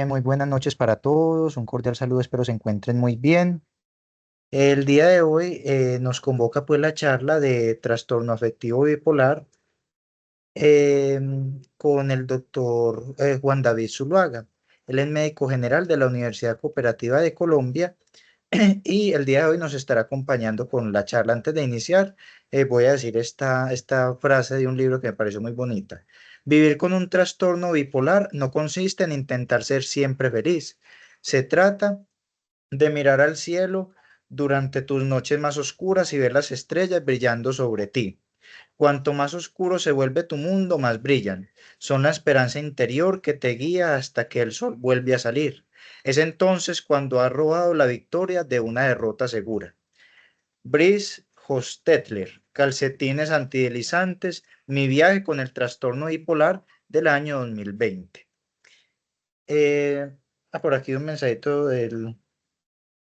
Muy buenas noches para todos, un cordial saludo, espero se encuentren muy bien. El día de hoy nos convoca pues la charla de trastorno afectivo bipolar con el doctor Juan David Zuluaga. Él es médico general de la Universidad Cooperativa de Colombia y el día de hoy nos estará acompañando con la charla. Antes de iniciar, voy a decir esta frase de un libro que me pareció muy bonita. Vivir con un trastorno bipolar no consiste en intentar ser siempre feliz. Se trata de mirar al cielo durante tus noches más oscuras y ver las estrellas brillando sobre ti. Cuanto más oscuro se vuelve tu mundo, más brillan. Son la esperanza interior que te guía hasta que el sol vuelve a salir. Es entonces cuando has robado la victoria de una derrota segura. Brice Hostetler, Calcetines antideslizantes, mi viaje con el trastorno bipolar del año 2020. Eh, por aquí un mensajito del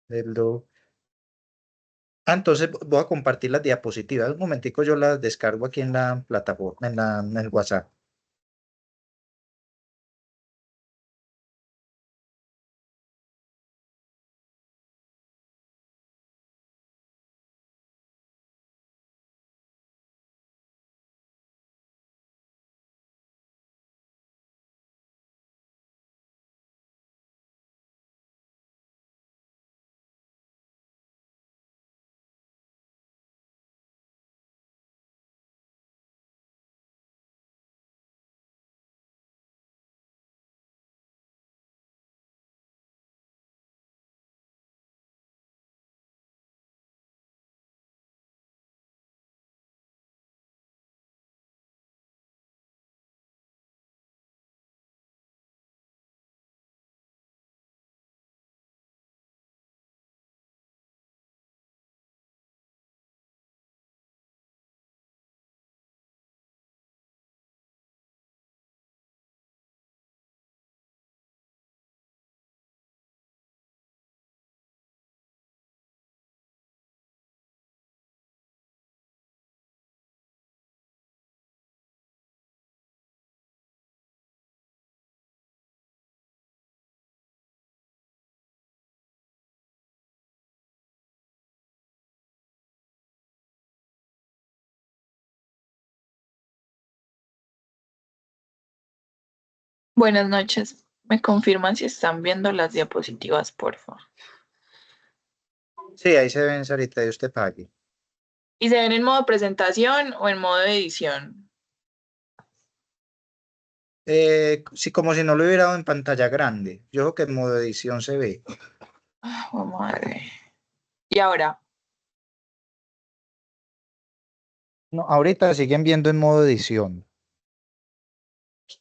do- entonces voy a compartir las diapositivas. Un momentico, yo las descargo aquí en la plataforma, en el WhatsApp. Buenas noches. ¿Me confirman si están viendo las diapositivas, por favor? Sí, ahí se ven, Sarita, y usted pague. ¿Y se ven en modo presentación o en modo edición? Sí, como si no lo hubiera dado en pantalla grande. Yo creo que en modo edición se ve. Oh, madre. Y ahora, No, ahorita siguen viendo en modo edición.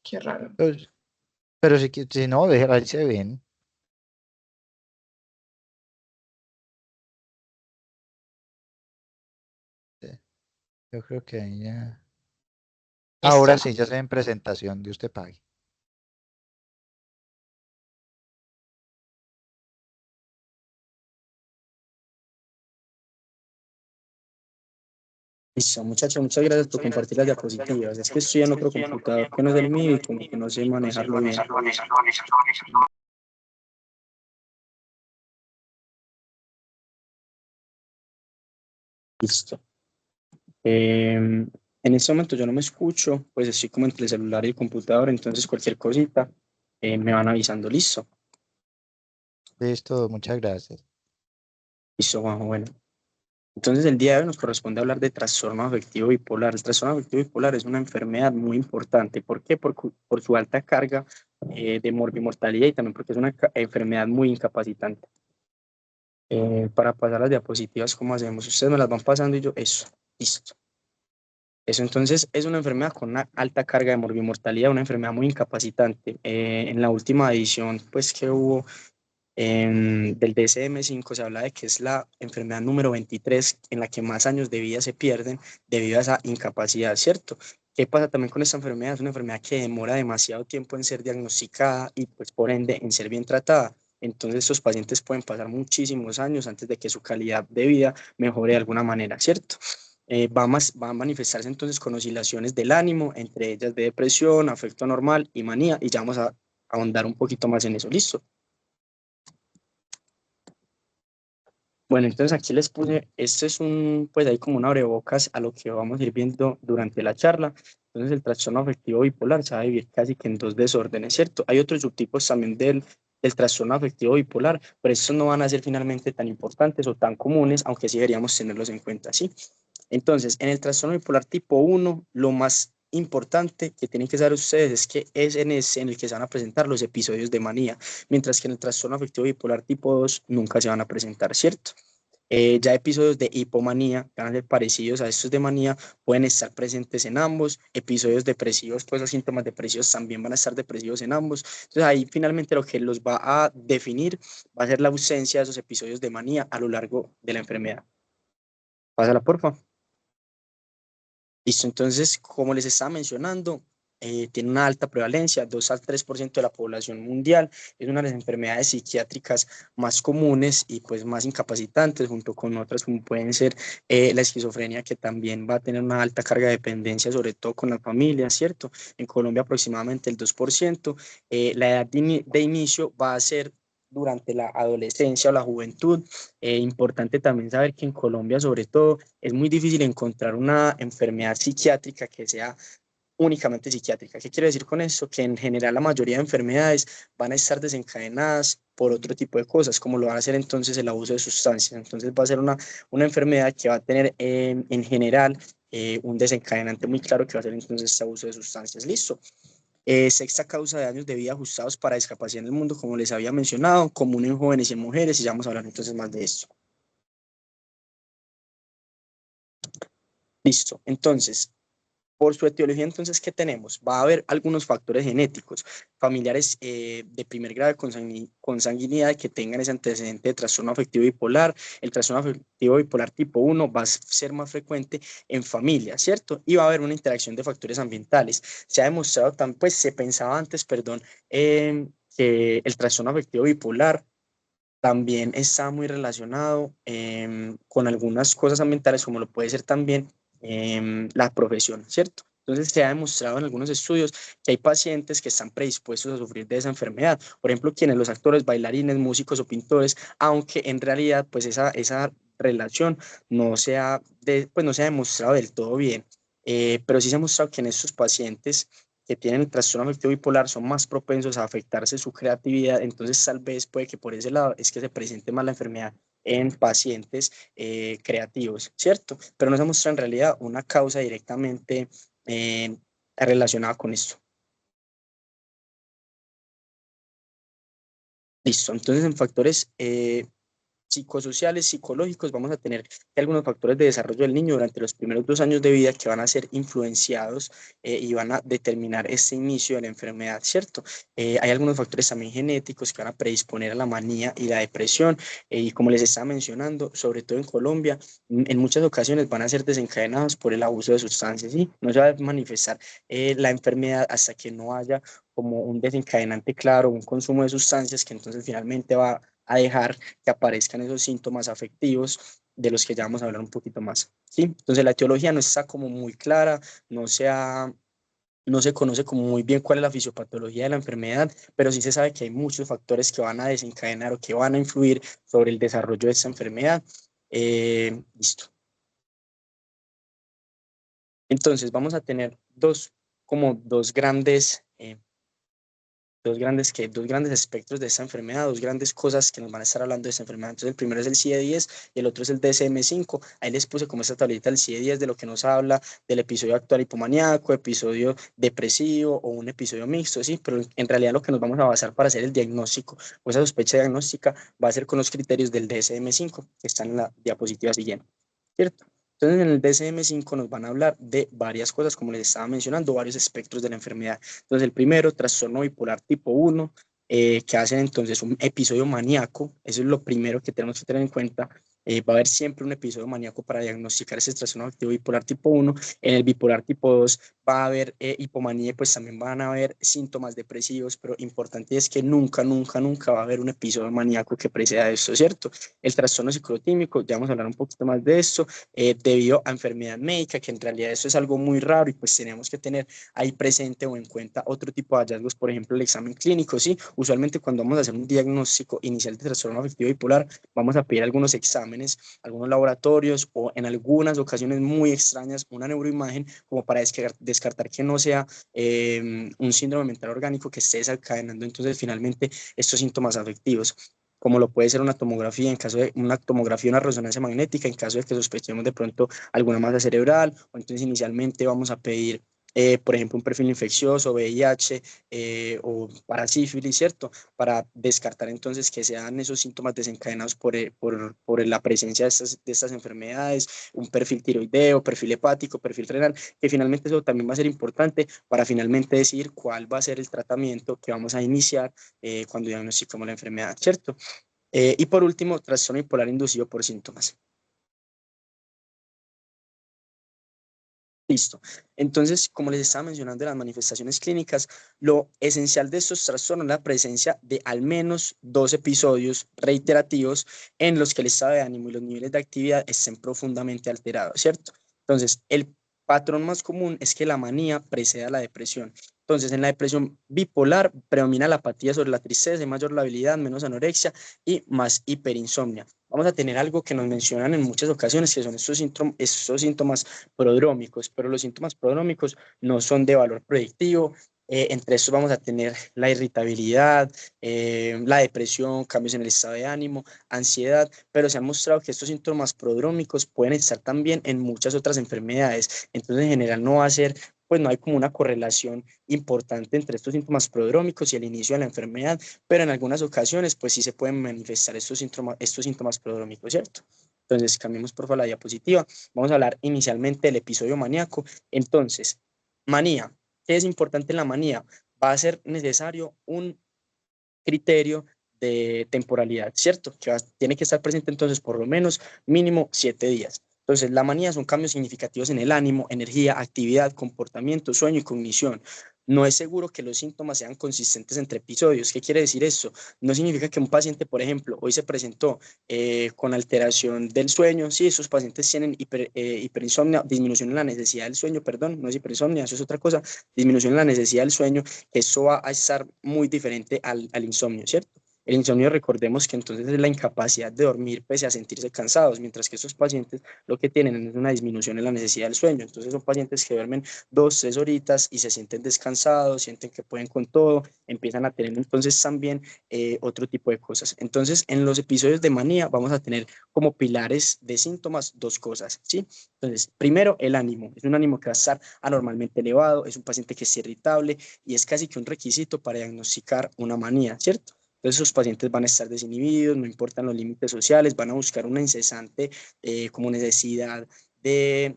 qué raro. Pues, pero si no, ahí se ven. Sí, yo creo que ahí ya. Esto Ahora no. sí, ya se ve en presentación de usted pague. Listo, muchachos, muchas gracias por compartir las diapositivas. Es que estoy en otro computador que no es el mío y como que no sé manejarlo bien. Listo. En este momento yo no me escucho, pues estoy como entre el celular y el computador, entonces cualquier cosita me van avisando. Listo. Listo, muchas gracias. Listo, Juanjo. Bueno, entonces el día de hoy nos corresponde hablar de trastorno afectivo bipolar. El trastorno afectivo bipolar es una enfermedad muy importante. ¿Por qué? Por su alta carga de morbimortalidad y también porque es una enfermedad muy incapacitante. Para pasar las diapositivas, ¿cómo hacemos? Ustedes me las van pasando y yo, eso, listo. Eso entonces es una enfermedad con una alta carga de morbimortalidad, una enfermedad muy incapacitante. En la última edición pues, que hubo del DSM-5 se habla de que es la enfermedad número 23 en la que más años de vida se pierden debido a esa incapacidad, ¿cierto? ¿Qué pasa también con esta enfermedad? Es una enfermedad que demora demasiado tiempo en ser diagnosticada y pues por ende en ser bien tratada. Entonces estos pacientes pueden pasar muchísimos años antes de que su calidad de vida mejore de alguna manera, ¿cierto? Va a manifestarse entonces con oscilaciones del ánimo, entre ellas de depresión, afecto anormal y manía, y ya vamos a ahondar un poquito más en eso. ¿Listo? Bueno, entonces aquí les puse, este es pues hay como un abrebocas a lo que vamos a ir viendo durante la charla. Entonces el trastorno afectivo bipolar se va a dividir casi que en dos desórdenes, ¿cierto? Hay otros subtipos también del trastorno afectivo bipolar, pero estos no van a ser finalmente tan importantes o tan comunes, aunque sí deberíamos tenerlos en cuenta, ¿sí? Entonces, en el trastorno bipolar tipo 1, lo más importante que tienen que saber ustedes es que es en ese en el que se van a presentar los episodios de manía, mientras que en el trastorno afectivo bipolar tipo 2 nunca se van a presentar, ¿cierto? Ya episodios de hipomanía, que van a ser parecidos a estos de manía, pueden estar presentes en ambos. Episodios depresivos, pues los síntomas depresivos también van a estar depresivos en ambos. Entonces ahí finalmente lo que los va a definir va a ser la ausencia de esos episodios de manía a lo largo de la enfermedad. Pásala, porfa. Listo, entonces, como les estaba mencionando, tiene una alta prevalencia, 2 al 3% de la población mundial, es una de las enfermedades psiquiátricas más comunes y pues más incapacitantes, junto con otras como pueden ser la esquizofrenia, que también va a tener una alta carga de dependencia, sobre todo con la familia, ¿cierto? En Colombia aproximadamente el 2%, la edad de inicio va a ser durante la adolescencia o la juventud. Importante también saber que en Colombia, sobre todo, es muy difícil encontrar una enfermedad psiquiátrica que sea únicamente psiquiátrica. ¿Qué quiero decir con esto? Que en general la mayoría de enfermedades van a estar desencadenadas por otro tipo de cosas, como lo va a hacer entonces el abuso de sustancias. Entonces va a ser una enfermedad que va a tener en general un desencadenante muy claro que va a ser entonces este abuso de sustancias. Listo. Sexta causa de años de vida ajustados para discapacidad en el mundo, como les había mencionado, común en jóvenes y en mujeres, y ya vamos a hablar entonces más de esto. Listo. Entonces, por su etiología, entonces, ¿qué tenemos? Va a haber algunos factores genéticos, familiares de primer grado de consanguinidad que tengan ese antecedente de trastorno afectivo bipolar. El trastorno afectivo bipolar tipo 1 va a ser más frecuente en familia, ¿cierto? Y va a haber una interacción de factores ambientales. Se ha demostrado, pues se pensaba antes, perdón, que el trastorno afectivo bipolar también está muy relacionado con algunas cosas ambientales, como lo puede ser también la profesión, ¿cierto? Entonces se ha demostrado en algunos estudios que hay pacientes que están predispuestos a sufrir de esa enfermedad. Por ejemplo, quienes los actores, bailarines, músicos o pintores, aunque en realidad pues esa relación pues no se ha demostrado del todo bien. Pero sí se ha demostrado que en estos pacientes que tienen el trastorno afectivo bipolar son más propensos a afectarse su creatividad, entonces tal vez puede que por ese lado es que se presente más la enfermedad en pacientes creativos, ¿cierto? Pero no se muestra en realidad una causa directamente relacionada con esto. Listo, entonces en factores psicosociales, psicológicos, vamos a tener algunos factores de desarrollo del niño durante los primeros 2 años de vida que van a ser influenciados y van a determinar este inicio de la enfermedad, ¿cierto? Hay algunos factores también genéticos que van a predisponer a la manía y la depresión y como les estaba mencionando, sobre todo en Colombia, en muchas ocasiones van a ser desencadenados por el abuso de sustancias, ¿sí? No se va a manifestar la enfermedad hasta que no haya como un desencadenante claro, un consumo de sustancias que entonces finalmente va a dejar que aparezcan esos síntomas afectivos de los que ya vamos a hablar un poquito más, ¿sí? Entonces la etiología no está como muy clara, no se conoce como muy bien cuál es la fisiopatología de la enfermedad, pero sí se sabe que hay muchos factores que van a desencadenar o que van a influir sobre el desarrollo de esta enfermedad. Listo. Entonces vamos a tener dos grandes dos grandes espectros de esta enfermedad, dos grandes cosas que nos van a estar hablando de esta enfermedad. Entonces, el primero es el CIE-10 y el otro es el DSM-5. Ahí les puse como esta tablita el CIE-10 de lo que nos habla del episodio actual hipomaníaco, episodio depresivo o un episodio mixto, ¿sí? Pero en realidad lo que nos vamos a basar para hacer el diagnóstico o esa sospecha diagnóstica va a ser con los criterios del DSM-5 que están en la diapositiva siguiente, ¿cierto? Entonces, en el DSM-5 nos van a hablar de varias cosas, como les estaba mencionando, varios espectros de la enfermedad. Entonces, el primero, trastorno bipolar tipo 1, que hacen entonces un episodio maníaco. Eso es lo primero que tenemos que tener en cuenta. va a haber siempre un episodio maníaco para diagnosticar ese trastorno afectivo bipolar tipo 1. En el bipolar tipo 2 va a haber hipomanía y pues también van a haber síntomas depresivos, pero importante es que nunca va a haber un episodio maníaco que preceda esto, ¿cierto? El trastorno psicotímico, ya vamos a hablar un poquito más de esto, debido a enfermedad médica, que en realidad eso es algo muy raro y pues tenemos que tener ahí presente o en cuenta otro tipo de hallazgos, por ejemplo, el examen clínico, ¿sí? Usualmente cuando vamos a hacer un diagnóstico inicial de trastorno afectivo bipolar, vamos a pedir algunos exámenes, algunos laboratorios o en algunas ocasiones muy extrañas una neuroimagen como para descartar que no sea un síndrome mental orgánico que esté desencadenando entonces finalmente estos síntomas afectivos, como lo puede ser una tomografía, en caso de una tomografía, una resonancia magnética, en caso de que sospechemos de pronto alguna masa cerebral, o entonces inicialmente vamos a pedir, por ejemplo, un perfil infeccioso, VIH o para sífilis, ¿cierto? Para descartar entonces que sean esos síntomas desencadenados por la presencia de estas enfermedades, un perfil tiroideo, perfil hepático, perfil renal, que finalmente eso también va a ser importante para finalmente decidir cuál va a ser el tratamiento que vamos a iniciar cuando diagnosticamos la enfermedad, ¿cierto? Y por último, trastorno bipolar inducido por síntomas. Listo. Entonces, como les estaba mencionando en las manifestaciones clínicas, lo esencial de estos trastornos es la presencia de al menos 2 episodios reiterativos en los que el estado de ánimo y los niveles de actividad estén profundamente alterados, ¿cierto? Entonces, el patrón más común es que la manía preceda a la depresión. Entonces, en la depresión bipolar predomina la apatía sobre la tristeza, hay mayor labilidad, menos anorexia y más hiperinsomnia. Vamos a tener algo que nos mencionan en muchas ocasiones, que son estos síntomas prodrómicos, pero los síntomas prodrómicos no son de valor predictivo. Entre estos vamos a tener la irritabilidad, la depresión, cambios en el estado de ánimo, ansiedad, pero se ha mostrado que estos síntomas prodrómicos pueden estar también en muchas otras enfermedades. Entonces, en general, no va a ser, pues no hay como una correlación importante entre estos síntomas prodrómicos y el inicio de la enfermedad, pero en algunas ocasiones, pues sí se pueden manifestar estos síntomas prodrómicos, ¿cierto? Entonces, cambiemos por favor la diapositiva. Vamos a hablar inicialmente del episodio maníaco. Entonces, manía. ¿Qué es importante en la manía? Va a ser necesario un criterio de temporalidad, ¿cierto? Tiene que estar presente entonces por lo menos mínimo 7 días. Entonces, la manía son cambios significativos en el ánimo, energía, actividad, comportamiento, sueño y cognición. No es seguro que los síntomas sean consistentes entre episodios. ¿Qué quiere decir eso? No significa que un paciente, por ejemplo, hoy se presentó con alteración del sueño. Sí, esos pacientes tienen hiperinsomnia, disminución en la necesidad del sueño, perdón, no es hiperinsomnia, eso es otra cosa, disminución en la necesidad del sueño, eso va a estar muy diferente al insomnio, ¿cierto? El insomnio, recordemos que entonces es la incapacidad de dormir pese a sentirse cansados, mientras que estos pacientes lo que tienen es una disminución en la necesidad del sueño. Entonces son pacientes que duermen 2, 3 horitas y se sienten descansados, sienten que pueden con todo, empiezan a tener entonces también otro tipo de cosas. Entonces, en los episodios de manía vamos a tener como pilares de síntomas 2 cosas, ¿sí? Entonces, primero, el ánimo. Es un ánimo que va a estar anormalmente elevado, es un paciente que es irritable y es casi que un requisito para diagnosticar una manía, ¿cierto? Entonces, esos pacientes van a estar desinhibidos, no importan los límites sociales, van a buscar una incesante como necesidad de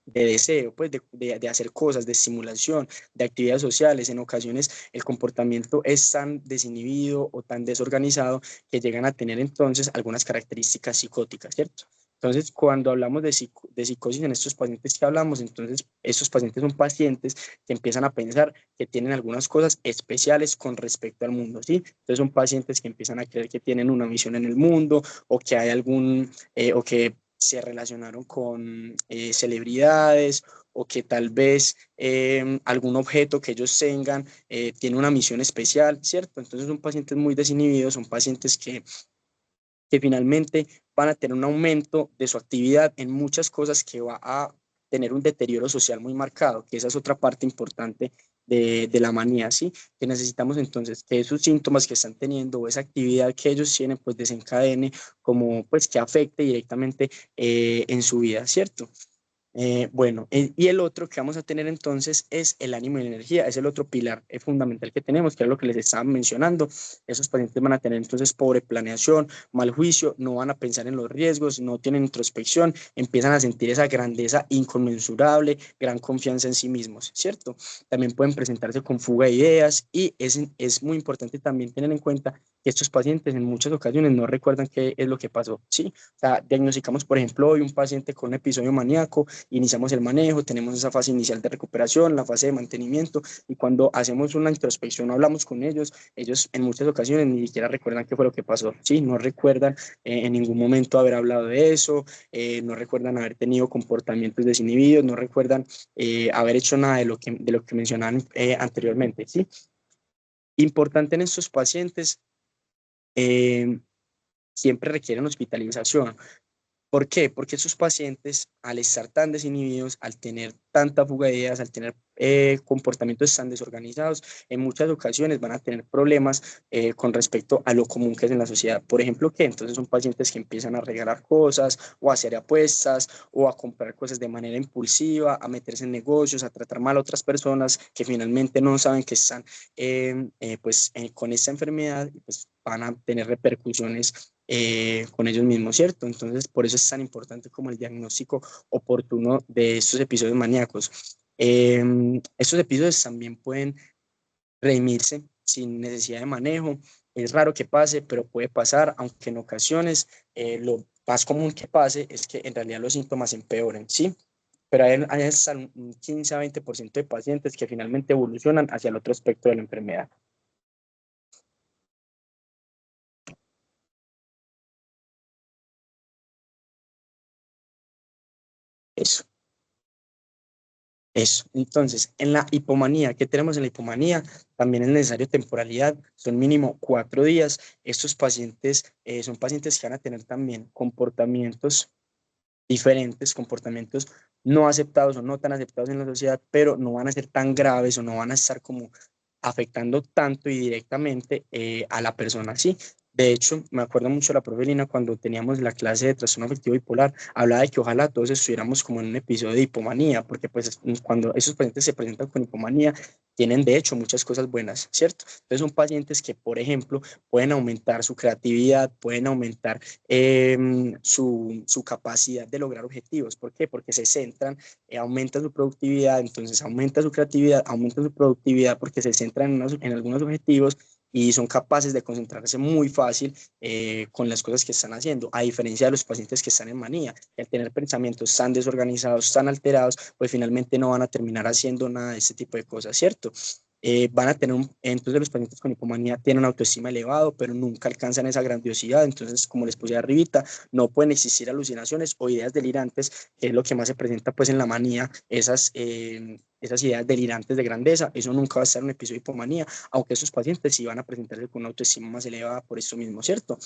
deseo, pues de hacer cosas, de estimulación, de actividades sociales. En ocasiones el comportamiento es tan desinhibido o tan desorganizado que llegan a tener entonces algunas características psicóticas, ¿cierto? Entonces, cuando hablamos de psicosis en estos pacientes que hablamos, entonces estos pacientes son pacientes que empiezan a pensar que tienen algunas cosas especiales con respecto al mundo, ¿sí? Entonces son pacientes que empiezan a creer que tienen una misión en el mundo o que hay o que se relacionaron con celebridades o que tal vez algún objeto que ellos tengan tiene una misión especial, ¿cierto? Entonces son pacientes muy desinhibidos, son pacientes que finalmente van a tener un aumento de su actividad en muchas cosas que va a tener un deterioro social muy marcado, que esa es otra parte importante de la manía, ¿sí? Que necesitamos entonces que esos síntomas que están teniendo o esa actividad que ellos tienen, pues desencadene como, pues que afecte directamente en su vida, ¿cierto? Bueno, y el otro que vamos a tener entonces es el ánimo y la energía, es el otro pilar fundamental que tenemos, que es lo que les estaba mencionando. Esos pacientes van a tener entonces pobre planeación, mal juicio, no van a pensar en los riesgos, no tienen introspección, empiezan a sentir esa grandeza inconmensurable, gran confianza en sí mismos, ¿cierto? También pueden presentarse con fuga de ideas y es muy importante también tener en cuenta que estos pacientes en muchas ocasiones no recuerdan qué es lo que pasó, ¿sí? O sea, diagnosticamos, por ejemplo, hoy un paciente con un episodio maníaco, iniciamos el manejo, tenemos esa fase inicial de recuperación, la fase de mantenimiento, y cuando hacemos una introspección o hablamos con ellos en muchas ocasiones ni siquiera recuerdan qué fue lo que pasó, ¿sí? No recuerdan en ningún momento haber hablado de eso, no recuerdan haber tenido comportamientos desinhibidos, no recuerdan haber hecho nada de lo que mencionaban anteriormente, ¿sí? Importante en estos pacientes, siempre requieren hospitalización. ¿Por qué? Porque esos pacientes, al estar tan desinhibidos, al tener tanta fuga de ideas, al tener comportamientos tan desorganizados, en muchas ocasiones van a tener problemas con respecto a lo común que es en la sociedad. Por ejemplo, que entonces son pacientes que empiezan a regalar cosas o a hacer apuestas o a comprar cosas de manera impulsiva, a meterse en negocios, a tratar mal a otras personas que finalmente no saben que están con esta enfermedad y pues van a tener repercusiones con ellos mismos, ¿cierto? Entonces, por eso es tan importante como el diagnóstico oportuno de estos episodios maníacos. Estos episodios también pueden redimirse sin necesidad de manejo. Es raro que pase, pero puede pasar, aunque en ocasiones lo más común que pase es que en realidad los síntomas empeoren, ¿sí? Pero hay hasta un 15 a 20% de pacientes que finalmente evolucionan hacia el otro aspecto de la enfermedad. Eso. Eso. Entonces, en la hipomanía, ¿qué tenemos en la hipomanía? También es necesario temporalidad, son mínimo 4 días. Estos pacientes son pacientes que van a tener también comportamientos diferentes, comportamientos no aceptados o no tan aceptados en la sociedad, pero no van a ser tan graves o no van a estar como afectando tanto y directamente a la persona, ¿sí? De hecho, me acuerdo mucho de la profe Lina cuando teníamos la clase de trastorno afectivo bipolar, hablaba de que ojalá todos estuviéramos como en un episodio de hipomanía, porque pues cuando esos pacientes se presentan con hipomanía, tienen de hecho muchas cosas buenas, ¿cierto? Entonces son pacientes que, por ejemplo, pueden aumentar su creatividad, pueden aumentar su capacidad de lograr objetivos. ¿Por qué? Porque se centran, aumenta su productividad, entonces aumenta su creatividad, aumenta su productividad porque se centran en algunos objetivos y son capaces de concentrarse muy fácil con las cosas que están haciendo, a diferencia de los pacientes que están en manía, que al tener pensamientos tan desorganizados, tan alterados, pues finalmente no van a terminar haciendo nada de este tipo de cosas, ¿cierto? Van a tener entonces los pacientes con hipomanía tienen una autoestima elevado, pero nunca alcanzan esa grandiosidad, entonces como les puse arribita, no pueden existir alucinaciones o ideas delirantes, que es lo que más se presenta pues en la manía, esas ideas delirantes de grandeza, eso nunca va a estar en un episodio de hipomanía, aunque esos pacientes sí van a presentarse con una autoestima más elevada por eso mismo, ¿cierto?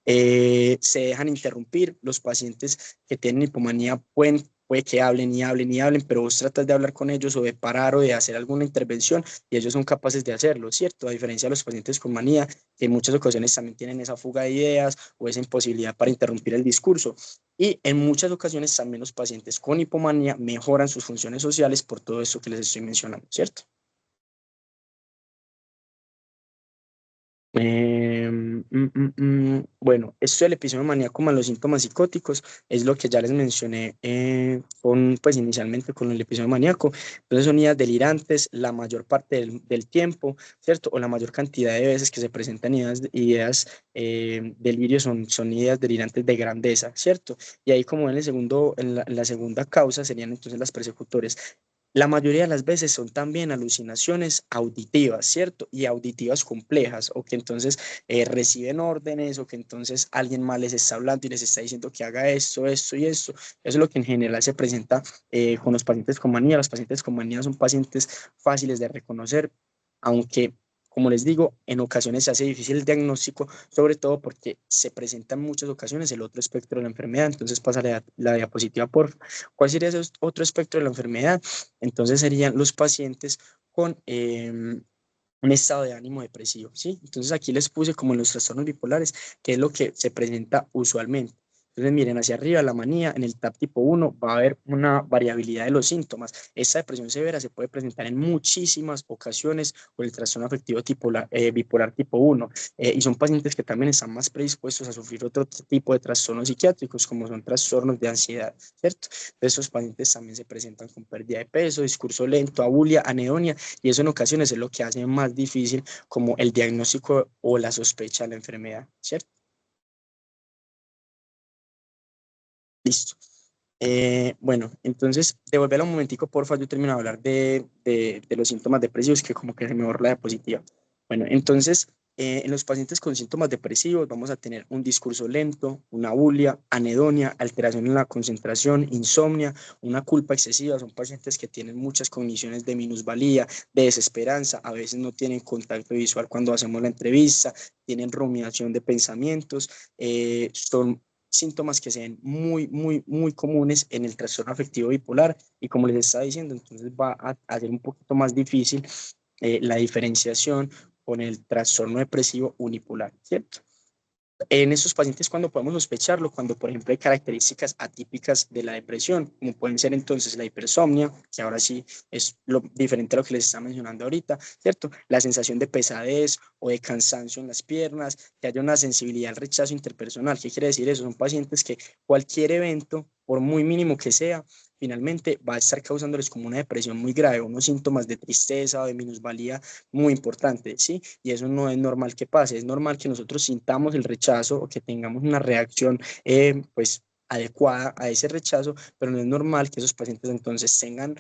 Se dejan interrumpir, los pacientes que tienen hipomanía puede que hablen y hablen y hablen, pero vos tratas de hablar con ellos o de parar o de hacer alguna intervención y ellos son capaces de hacerlo, ¿cierto? A diferencia de los pacientes con manía, que en muchas ocasiones también tienen esa fuga de ideas o esa imposibilidad para interrumpir el discurso. Y en muchas ocasiones también los pacientes con hipomanía mejoran sus funciones sociales por todo esto que les estoy mencionando, ¿cierto? Bueno, esto del episodio maníaco más los síntomas psicóticos es lo que ya les mencioné pues inicialmente con el episodio maníaco. Entonces son ideas delirantes la mayor parte del tiempo, ¿cierto? O la mayor cantidad de veces que se presentan ideas delirios son ideas delirantes de grandeza, ¿cierto? Y ahí como en en la segunda causa serían entonces las persecutores. La mayoría de las veces son también alucinaciones auditivas, ¿cierto? Y auditivas complejas, o que entonces reciben órdenes, o que entonces alguien más les está hablando y les está diciendo que haga esto, esto y esto. Eso es lo que en general se presenta con los pacientes con manía. Los pacientes con manía son pacientes fáciles de reconocer, aunque, como les digo, en ocasiones se hace difícil el diagnóstico, sobre todo porque se presenta en muchas ocasiones el otro espectro de la enfermedad. Entonces pasa la diapositiva, por favor. ¿Cuál sería ese otro espectro de la enfermedad? Entonces serían los pacientes con un estado de ánimo depresivo, ¿sí? Entonces aquí les puse como en los trastornos bipolares, que es lo que se presenta usualmente. Entonces, miren, hacia arriba, la manía, en el TAP tipo 1 va a haber una variabilidad de los síntomas. Esta depresión severa se puede presentar en muchísimas ocasiones con el trastorno afectivo bipolar tipo 1, y son pacientes que también están más predispuestos a sufrir otro tipo de trastornos psiquiátricos, como son trastornos de ansiedad, ¿cierto? Esos pacientes también se presentan con pérdida de peso, discurso lento, abulia, anedonia, y eso en ocasiones es lo que hace más difícil como el diagnóstico o la sospecha de la enfermedad, ¿cierto? Listo. Bueno, entonces, devolverlo un momentico, porfa, yo termino de hablar de los síntomas depresivos, que como que se me borra la diapositiva. Bueno, entonces, en los pacientes con síntomas depresivos vamos a tener un discurso lento, una abulia, anedonia, alteración en la concentración, insomnia, una culpa excesiva. Son pacientes que tienen muchas cogniciones de minusvalía, de desesperanza, a veces no tienen contacto visual cuando hacemos la entrevista, tienen rumiación de pensamientos, son síntomas que se ven muy comunes en el trastorno afectivo bipolar, y como les estaba diciendo, entonces va a ser un poquito más difícil la diferenciación con el trastorno depresivo unipolar, ¿cierto? En estos pacientes, cuando podemos sospecharlo, cuando por ejemplo hay características atípicas de la depresión, como pueden ser entonces la hipersomnia, que ahora sí es lo diferente a lo que les estaba mencionando ahorita, ¿cierto? La sensación de pesadez o de cansancio en las piernas, que haya una sensibilidad al rechazo interpersonal. ¿Qué quiere decir eso? Son pacientes que cualquier evento, por muy mínimo que sea, finalmente va a estar causándoles como una depresión muy grave, unos síntomas de tristeza o de minusvalía muy importantes, ¿sí? Y eso no es normal que pase, es normal que nosotros sintamos el rechazo o que tengamos una reacción, pues, adecuada a ese rechazo, pero no es normal que esos pacientes entonces tengan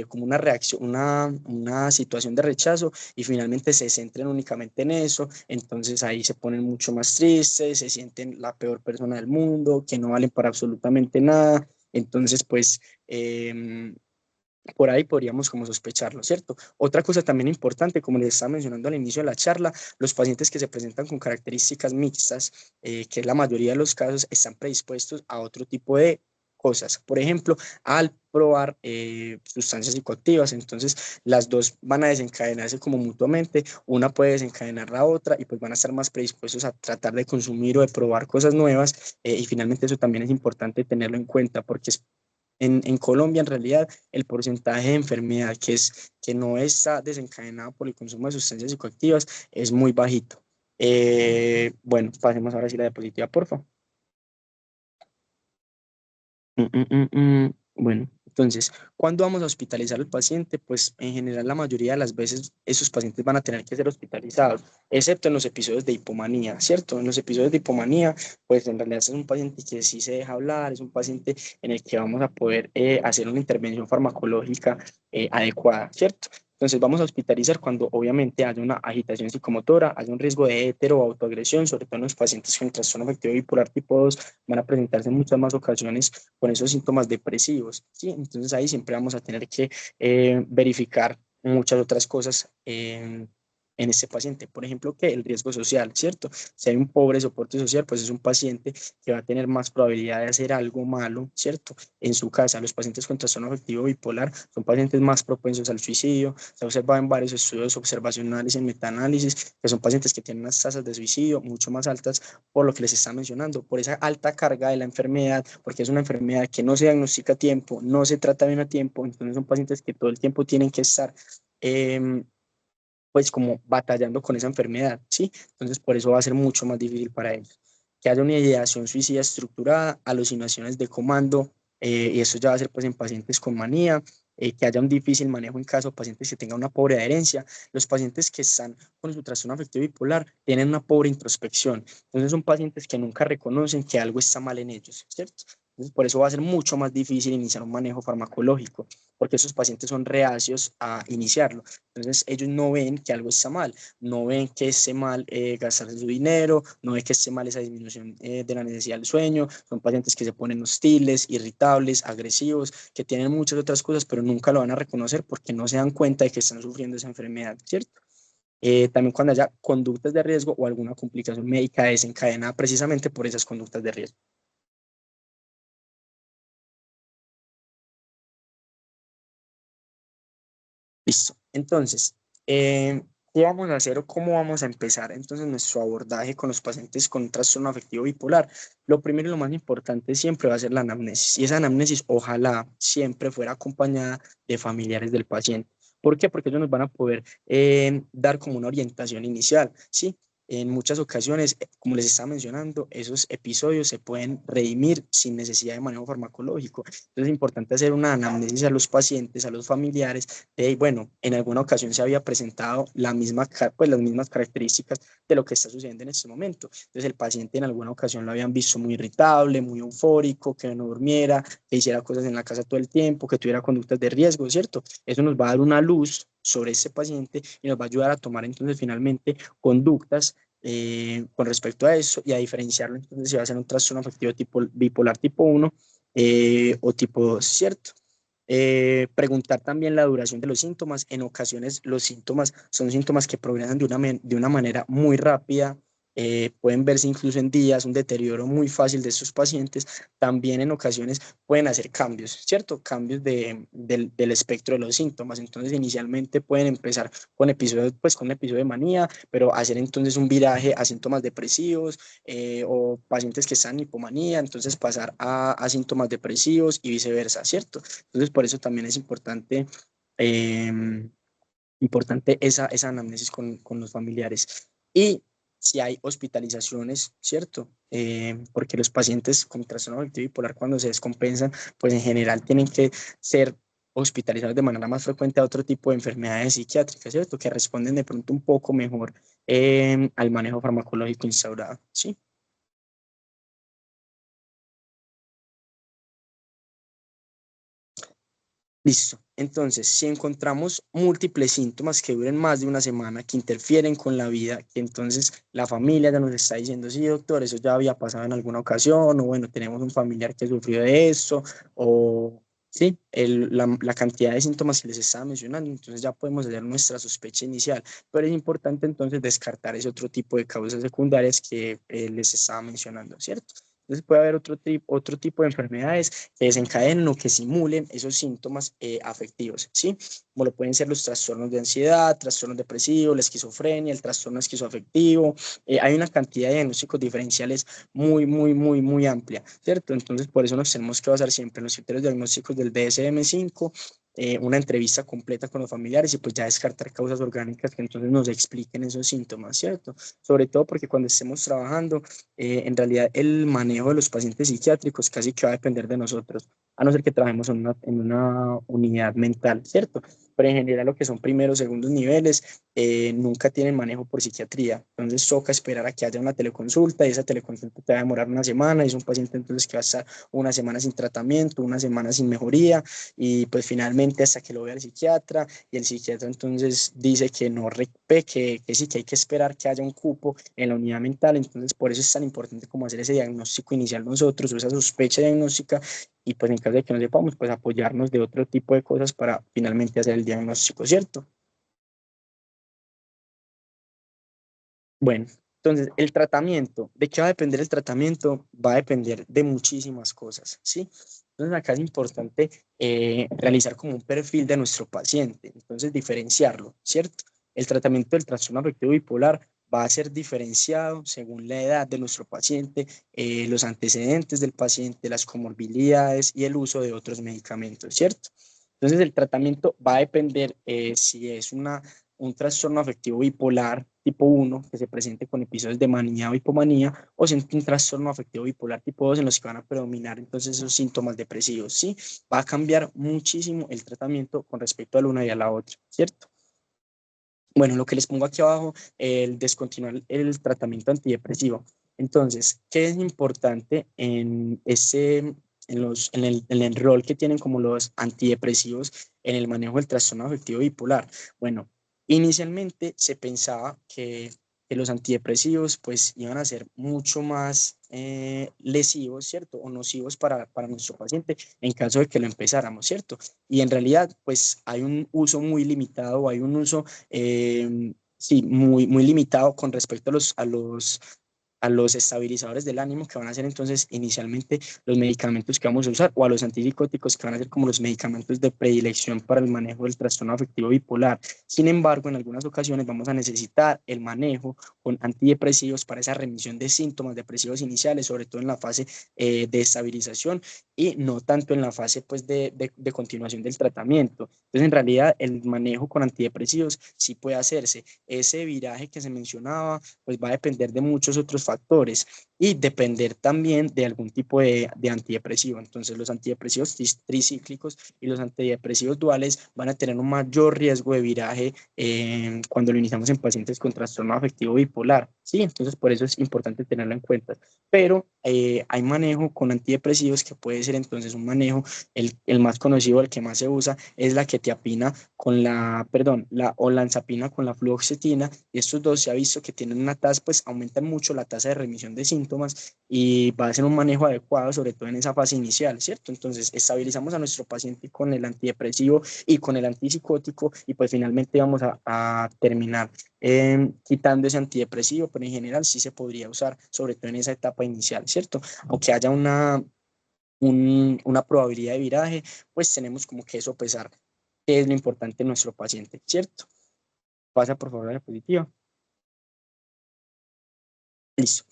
como una reacción, una situación de rechazo y finalmente se centren únicamente en eso. Entonces ahí se ponen mucho más tristes, se sienten la peor persona del mundo, que no valen para absolutamente nada. Entonces, pues, por ahí podríamos como sospecharlo, ¿cierto? Otra cosa también importante, como les estaba mencionando al inicio de la charla, los pacientes que se presentan con características mixtas, que es la mayoría de los casos, están predispuestos a otro tipo de cosas. Por ejemplo, al probar sustancias psicoactivas, entonces las dos van a desencadenarse como mutuamente, una puede desencadenar la otra y pues van a estar más predispuestos a tratar de consumir o de probar cosas nuevas, y finalmente eso también es importante tenerlo en cuenta porque es en Colombia, en realidad, el porcentaje de enfermedad que no está desencadenado por el consumo de sustancias psicoactivas es muy bajito. Bueno, pasemos ahora sí la diapositiva, por favor. Bueno, entonces, ¿cuándo vamos a hospitalizar al paciente? Pues en general la mayoría de las veces esos pacientes van a tener que ser hospitalizados, excepto en los episodios de hipomanía, ¿cierto? En los episodios de hipomanía, pues en realidad es un paciente que sí se deja hablar, es un paciente en el que vamos a poder hacer una intervención farmacológica adecuada, ¿cierto? Entonces vamos a hospitalizar cuando obviamente haya una agitación psicomotora, haya un riesgo de hetero o autoagresión, sobre todo en los pacientes con trastorno afectivo bipolar tipo 2, van a presentarse en muchas más ocasiones con esos síntomas depresivos, ¿sí? Entonces ahí siempre vamos a tener que verificar muchas otras cosas en este paciente. Por ejemplo, que el riesgo social, ¿cierto? Si hay un pobre soporte social, pues es un paciente que va a tener más probabilidad de hacer algo malo, ¿cierto? En su casa, los pacientes con trastorno afectivo bipolar son pacientes más propensos al suicidio. Se ha observado en varios estudios observacionales y en metaanálisis que son pacientes que tienen unas tasas de suicidio mucho más altas por lo que les está mencionando, por esa alta carga de la enfermedad, porque es una enfermedad que no se diagnostica a tiempo, no se trata bien a tiempo, entonces son pacientes que todo el tiempo tienen que estar pues como batallando con esa enfermedad, ¿sí? Entonces por eso va a ser mucho más difícil para ellos. Que haya una ideación suicida estructurada, alucinaciones de comando, y eso ya va a ser pues en pacientes con manía, que haya un difícil manejo en caso de pacientes que tengan una pobre adherencia. Los pacientes que están con su trastorno afectivo bipolar tienen una pobre introspección, entonces son pacientes que nunca reconocen que algo está mal en ellos, ¿cierto? Entonces, por eso va a ser mucho más difícil iniciar un manejo farmacológico, porque esos pacientes son reacios a iniciarlo. Entonces ellos no ven que algo está mal, no ven que esté mal gastarse su dinero, no ven que esté mal esa disminución de la necesidad del sueño. Son pacientes que se ponen hostiles, irritables, agresivos, que tienen muchas otras cosas, pero nunca lo van a reconocer porque no se dan cuenta de que están sufriendo esa enfermedad, ¿cierto? También cuando haya conductas de riesgo o alguna complicación médica desencadenada precisamente por esas conductas de riesgo. Listo. Entonces, ¿qué vamos a hacer o cómo vamos a empezar entonces nuestro abordaje con los pacientes con trastorno afectivo bipolar? Lo primero y lo más importante siempre va a ser la anamnesis. Y esa anamnesis ojalá siempre fuera acompañada de familiares del paciente. ¿Por qué? Porque ellos nos van a poder dar como una orientación inicial, ¿sí? En muchas ocasiones, como les estaba mencionando, esos episodios se pueden redimir sin necesidad de manejo farmacológico. Entonces es importante hacer una anamnesis a los pacientes, a los familiares, bueno, en alguna ocasión se había presentado pues, las mismas características de lo que está sucediendo en este momento. Entonces el paciente en alguna ocasión lo habían visto muy irritable, muy eufórico, que no durmiera, que hiciera cosas en la casa todo el tiempo, que tuviera conductas de riesgo, ¿cierto? Eso nos va a dar una luz sobre ese paciente y nos va a ayudar a tomar entonces finalmente conductas con respecto a eso y a diferenciarlo entonces si va a ser un trastorno afectivo tipo bipolar tipo 1 o tipo 2, ¿cierto? Preguntar también la duración de los síntomas. En ocasiones los síntomas son síntomas que progresan de una manera muy rápida, pueden verse incluso en días, un deterioro muy fácil de estos pacientes. También en ocasiones pueden hacer cambios, ¿cierto? Cambios del espectro de los síntomas. Entonces inicialmente pueden empezar con episodios, pues con un episodio de manía, pero hacer entonces un viraje a síntomas depresivos o pacientes que están en hipomanía, entonces pasar a síntomas depresivos y viceversa, ¿cierto? Entonces, por eso también es eh, importante esa anamnesis con los familiares. Y si hay hospitalizaciones, ¿cierto? Porque los pacientes con trastorno afectivo bipolar cuando se descompensan, pues en general tienen que ser hospitalizados de manera más frecuente a otro tipo de enfermedades psiquiátricas, ¿cierto? Que responden de pronto un poco mejor al manejo farmacológico instaurado, ¿sí? Listo. Entonces, si encontramos múltiples síntomas que duren más de una semana, que interfieren con la vida, que entonces la familia ya nos está diciendo, sí, doctor, eso ya había pasado en alguna ocasión, o bueno, tenemos un familiar que sufrió de eso, o sí, la cantidad de síntomas que les estaba mencionando, entonces ya podemos hacer nuestra sospecha inicial, pero es importante entonces descartar ese otro tipo de causas secundarias que les estaba mencionando, ¿cierto? Entonces puede haber otro tipo de enfermedades que desencadenen o que simulen esos síntomas afectivos, ¿sí? Como lo pueden ser los trastornos de ansiedad, trastornos depresivos, la esquizofrenia, el trastorno esquizoafectivo. Hay una cantidad de diagnósticos diferenciales muy amplia, ¿cierto? Entonces, por eso nos tenemos que basar siempre en los criterios diagnósticos del DSM-5, una entrevista completa con los familiares y pues ya descartar causas orgánicas que entonces nos expliquen esos síntomas, ¿cierto? Sobre todo porque cuando estemos trabajando, en realidad el manejo de los pacientes psiquiátricos casi que va a depender de nosotros, a no ser que trabajemos en una unidad mental, ¿cierto? Pero en general lo que son primeros, segundos niveles, nunca tienen manejo por psiquiatría. Entonces toca esperar a que haya una teleconsulta y esa teleconsulta te va a demorar una semana y es un paciente entonces que va a estar una semana sin tratamiento, una semana sin mejoría y pues finalmente hasta que lo vea el psiquiatra y el psiquiatra entonces dice que no, que sí, que hay que esperar que haya un cupo en la unidad mental. Entonces por eso es tan importante como hacer ese diagnóstico inicial nosotros o esa sospecha diagnóstica y pues en caso de que no sepamos, pues apoyarnos de otro tipo de cosas para finalmente hacer el diagnóstico, ¿cierto? Bueno, entonces el tratamiento, ¿de qué va a depender el tratamiento? Va a depender de muchísimas cosas, ¿sí? Entonces acá es importante realizar como un perfil de nuestro paciente, entonces diferenciarlo, ¿cierto? El tratamiento del trastorno afectivo bipolar va a ser diferenciado según la edad de nuestro paciente, los antecedentes del paciente, las comorbilidades y el uso de otros medicamentos, ¿cierto? Entonces el tratamiento va a depender si es un trastorno afectivo bipolar tipo 1 que se presente con episodios de manía o hipomanía, o si es un trastorno afectivo bipolar tipo 2 en los que van a predominar entonces esos síntomas depresivos, ¿sí? Va a cambiar muchísimo el tratamiento con respecto a la una y a la otra, ¿cierto? Bueno, lo que les pongo aquí abajo, el descontinuar el tratamiento antidepresivo. Entonces, ¿qué es importante en el rol que tienen como los antidepresivos en el manejo del trastorno afectivo bipolar? Bueno, inicialmente se pensaba que los antidepresivos pues iban a ser mucho más lesivos, ¿cierto? O nocivos para nuestro paciente en caso de que lo empezáramos, ¿cierto? Y en realidad pues hay un uso muy limitado, hay un uso sí, muy limitado con respecto a los a los estabilizadores del ánimo, que van a ser entonces inicialmente los medicamentos que vamos a usar, o a los antipsicóticos, que van a ser como los medicamentos de predilección para el manejo del trastorno afectivo bipolar. Sin embargo, en algunas ocasiones vamos a necesitar el manejo con antidepresivos para esa remisión de síntomas depresivos iniciales, sobre todo en la fase de estabilización y no tanto en la fase pues, de continuación del tratamiento. Entonces, en realidad, el manejo con antidepresivos sí puede hacerse. Ese viraje que se mencionaba, pues va a depender de muchos otros factores y depender también de algún tipo de antidepresivo. Entonces, los antidepresivos tricíclicos y los antidepresivos duales van a tener un mayor riesgo de viraje cuando lo iniciamos en pacientes con trastorno afectivo bipolar. Sí, entonces por eso es importante tenerlo en cuenta. Pero hay manejo con antidepresivos que puede ser entonces un manejo, el más conocido, el que más se usa, es la quetiapina con la olanzapina con la fluoxetina, y estos dos se ha visto que tienen una tasa, pues aumentan mucho la tasa de remisión de síntomas y va a ser un manejo adecuado, sobre todo en esa fase inicial, ¿cierto? Entonces estabilizamos a nuestro paciente con el antidepresivo y con el antipsicótico y pues finalmente vamos a terminar quitando ese antidepresivo, pero en general sí se podría usar, sobre todo en esa etapa inicial, ¿cierto? Aunque haya una probabilidad de viraje, pues tenemos como que eso pesar, qué es lo importante en nuestro paciente, ¿cierto? Pasa por favor a la diapositiva. Listo.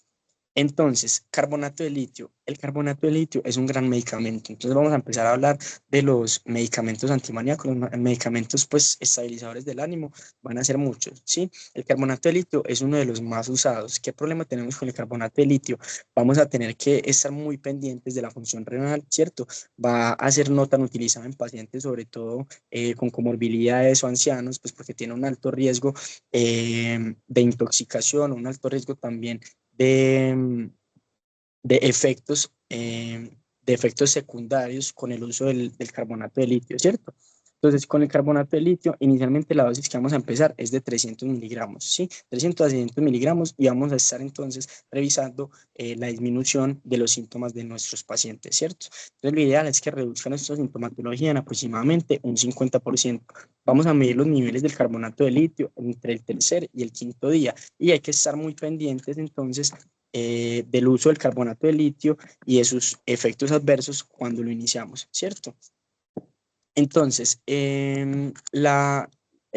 Entonces, carbonato de litio. El carbonato de litio es un gran medicamento. Entonces vamos a empezar a hablar de los medicamentos antimaníacos, los medicamentos pues estabilizadores del ánimo. Van a ser muchos, ¿sí? El carbonato de litio es uno de los más usados. ¿Qué problema tenemos con el carbonato de litio? Vamos a tener que estar muy pendientes de la función renal, ¿cierto? Va a ser no tan utilizado en pacientes, sobre todo con comorbilidades o ancianos, pues porque tiene un alto riesgo de intoxicación, un alto riesgo también de, de efectos, de efectos secundarios con el uso del carbonato de litio, ¿cierto? Entonces, con el carbonato de litio, inicialmente la dosis que vamos a empezar es de 300 miligramos, ¿sí? 300 a 600 miligramos y vamos a estar entonces revisando la disminución de los síntomas de nuestros pacientes, ¿cierto? Entonces, lo ideal es que reduzcan nuestra sintomatología en aproximadamente un 50%. Vamos a medir los niveles del carbonato de litio entre el tercer y el quinto día y hay que estar muy pendientes entonces del uso del carbonato de litio y de sus efectos adversos cuando lo iniciamos, ¿cierto? Entonces, el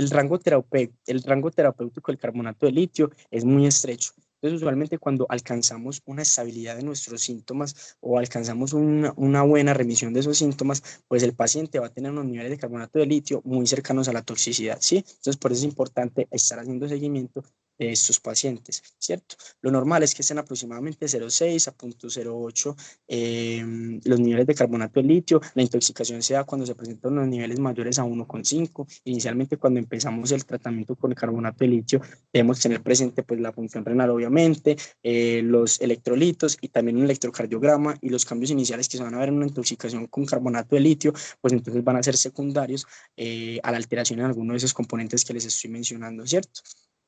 rango terapéutico del carbonato de litio es muy estrecho. Entonces, usualmente cuando alcanzamos una estabilidad de nuestros síntomas o alcanzamos una buena remisión de esos síntomas, pues el paciente va a tener unos niveles de carbonato de litio muy cercanos a la toxicidad, ¿sí? Entonces, por eso es importante estar haciendo seguimiento de estos pacientes, ¿cierto? Lo normal es que estén aproximadamente 0,6 a 0,08 los niveles de carbonato de litio. La intoxicación se da cuando se presentan los niveles mayores a 1,5. Inicialmente, cuando empezamos el tratamiento con el carbonato de litio, debemos tener presente pues, la función renal, obviamente, los electrolitos y también un electrocardiograma, y los cambios iniciales que se van a ver en una intoxicación con carbonato de litio, pues entonces van a ser secundarios a la alteración en alguno de esos componentes que les estoy mencionando, ¿cierto?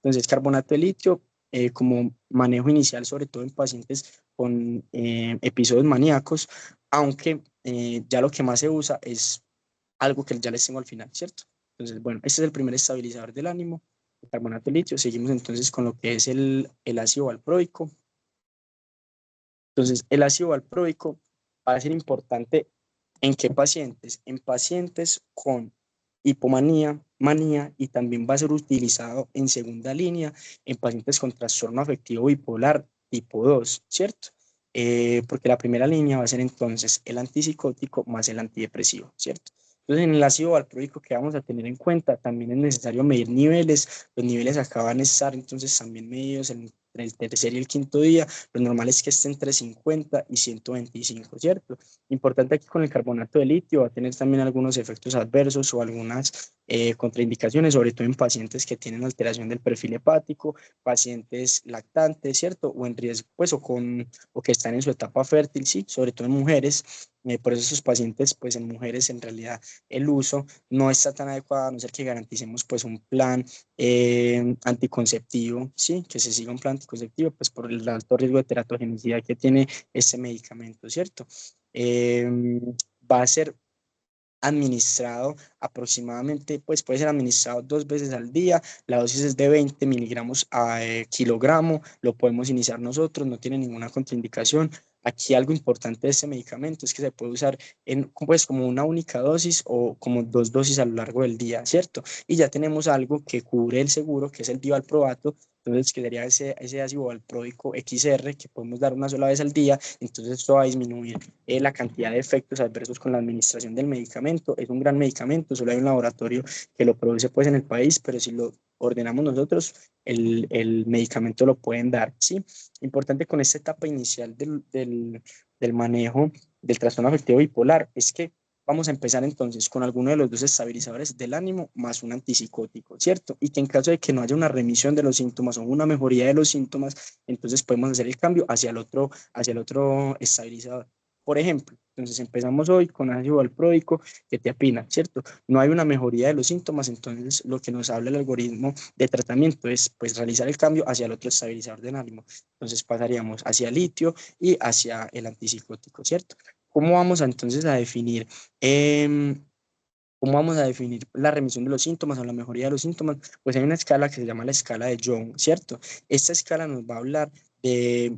Entonces, carbonato de litio como manejo inicial, sobre todo en pacientes con episodios maníacos, aunque ya lo que más se usa es algo que ya les tengo al final, ¿cierto? Entonces, bueno, este es el primer estabilizador del ánimo, el carbonato de litio. Seguimos entonces con lo que es el ácido valproico. Entonces, el ácido valproico va a ser importante en qué pacientes, en pacientes con hipomanía, manía, y también va a ser utilizado en segunda línea en pacientes con trastorno afectivo bipolar tipo 2, ¿cierto? Porque la primera línea va a ser entonces el antipsicótico más el antidepresivo, ¿cierto? Entonces, en el ácido valproico que vamos a tener en cuenta, también es necesario medir niveles. Los niveles acá van a estar entonces también medidos entre el tercer y el quinto día. Lo normal es que esté entre 50 y 125, ¿cierto? Importante aquí con el carbonato de litio, va a tener también algunos efectos adversos o algunas contraindicaciones, sobre todo en pacientes que tienen alteración del perfil hepático, pacientes lactantes, ¿cierto? O en riesgo, pues, o que están en su etapa fértil, sí, sobre todo en mujeres. Por eso esos pacientes, pues en mujeres en realidad el uso no está tan adecuado, a no ser que garanticemos pues un plan anticonceptivo, sí, que se siga un plan anticonceptivo, pues por el alto riesgo de teratogenicidad que tiene este medicamento, ¿cierto? Va a ser administrado aproximadamente, pues puede ser administrado 2 veces al día. La dosis es de 20 miligramos a kilogramo. Lo podemos iniciar nosotros, no tiene ninguna contraindicación. Aquí algo importante de este medicamento es que se puede usar pues como una única dosis o como 2 dosis a lo largo del día, ¿cierto? Y ya tenemos algo que cubre el seguro, que es el divalproato. Entonces, que sería ese ácido valproico XR que podemos dar una sola vez al día. Entonces, esto va a disminuir la cantidad de efectos adversos con la administración del medicamento. Es un gran medicamento, solo hay un laboratorio que lo produce pues en el país, pero si lo ordenamos nosotros, el medicamento lo pueden dar, ¿sí? Importante con esta etapa inicial del manejo del trastorno afectivo bipolar es que vamos a empezar entonces con alguno de los dos estabilizadores del ánimo más un antipsicótico, ¿cierto? Y que en caso de que no haya una remisión de los síntomas o una mejoría de los síntomas, entonces podemos hacer el cambio hacia el otro estabilizador. Por ejemplo, entonces empezamos hoy con ácido valproico, quetiapina, ¿cierto? No hay una mejoría de los síntomas, entonces lo que nos habla el algoritmo de tratamiento es pues realizar el cambio hacia el otro estabilizador del ánimo. Entonces pasaríamos hacia el litio y hacia el antipsicótico, ¿cierto? ¿Cómo vamos entonces a definir ¿Cómo vamos a definir la remisión de los síntomas o la mejoría de los síntomas? Pues hay una escala que se llama la escala de Young, ¿cierto? Esta escala nos va a hablar de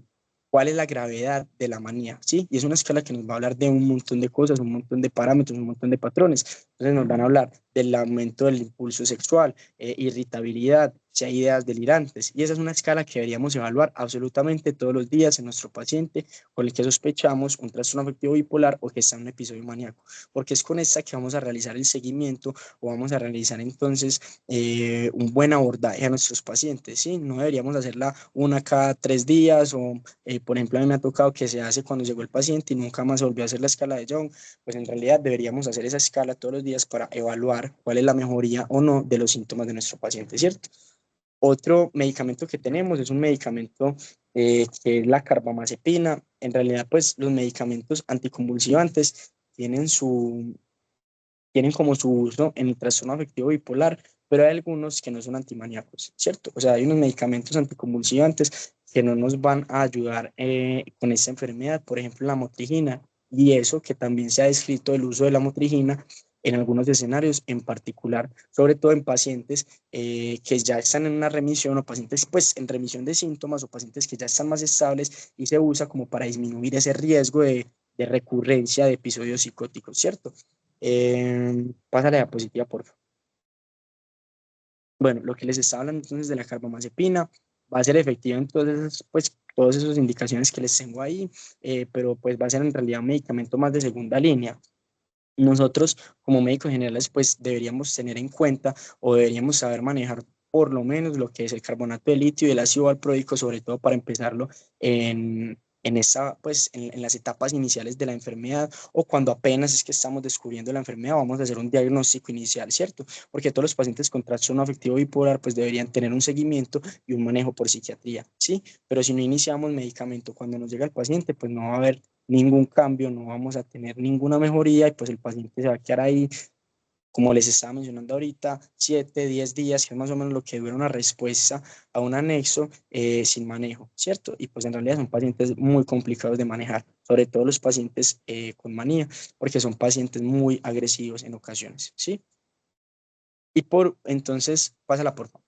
cuál es la gravedad de la manía, ¿sí? Y es una escala que nos va a hablar de un montón de cosas, un montón de parámetros, un montón de patrones. Entonces nos van a hablar del aumento del impulso sexual, irritabilidad, si hay ideas delirantes. Y esa es una escala que deberíamos evaluar absolutamente todos los días en nuestro paciente con el que sospechamos un trastorno afectivo bipolar o que está en un episodio maníaco, porque es con esta que vamos a realizar el seguimiento o vamos a realizar entonces un buen abordaje a nuestros pacientes, ¿sí? No deberíamos hacerla una cada 3 días o, por ejemplo, a mí me ha tocado que se hace cuando llegó el paciente y nunca más volvió a hacer la escala de Young. Pues en realidad deberíamos hacer esa escala todos los días para evaluar cuál es la mejoría o no de los síntomas de nuestro paciente, ¿cierto? Otro medicamento que tenemos es un medicamento que es la carbamazepina. En realidad, pues los medicamentos anticonvulsivantes tienen como su uso en el trastorno afectivo bipolar, pero hay algunos que no son antimaníacos, ¿cierto? O sea, hay unos medicamentos anticonvulsivantes que no nos van a ayudar con esta enfermedad, por ejemplo, la motrigina, y eso que también se ha descrito el uso de la motrigina en algunos escenarios, en particular, sobre todo en pacientes que ya están en una remisión o pacientes pues en remisión de síntomas o pacientes que ya están más estables y se usa como para disminuir ese riesgo de recurrencia de episodios psicóticos, ¿cierto? Pásale a la diapositiva, por favor. Bueno, lo que les estaba hablando entonces de la carbamazepina va a ser efectiva en pues, todas esas indicaciones que les tengo ahí, pero pues va a ser en realidad un medicamento más de segunda línea. Nosotros como médicos generales pues deberíamos tener en cuenta o deberíamos saber manejar por lo menos lo que es el carbonato de litio y el ácido valproico, sobre todo para empezarlo pues, en las etapas iniciales de la enfermedad o cuando apenas es que estamos descubriendo la enfermedad, vamos a hacer un diagnóstico inicial, ¿cierto? Porque todos los pacientes con trastorno afectivo bipolar pues deberían tener un seguimiento y un manejo por psiquiatría, ¿sí? Pero si no iniciamos medicamento cuando nos llega el paciente, pues no va a haber ningún cambio, no vamos a tener ninguna mejoría y pues el paciente se va a quedar ahí, como les estaba mencionando ahorita, 7, 10 días, que es más o menos lo que dura una respuesta a un anexo sin manejo, ¿cierto? Y pues en realidad son pacientes muy complicados de manejar, sobre todo los pacientes con manía, porque son pacientes muy agresivos en ocasiones, ¿sí? Entonces, pásala por favor.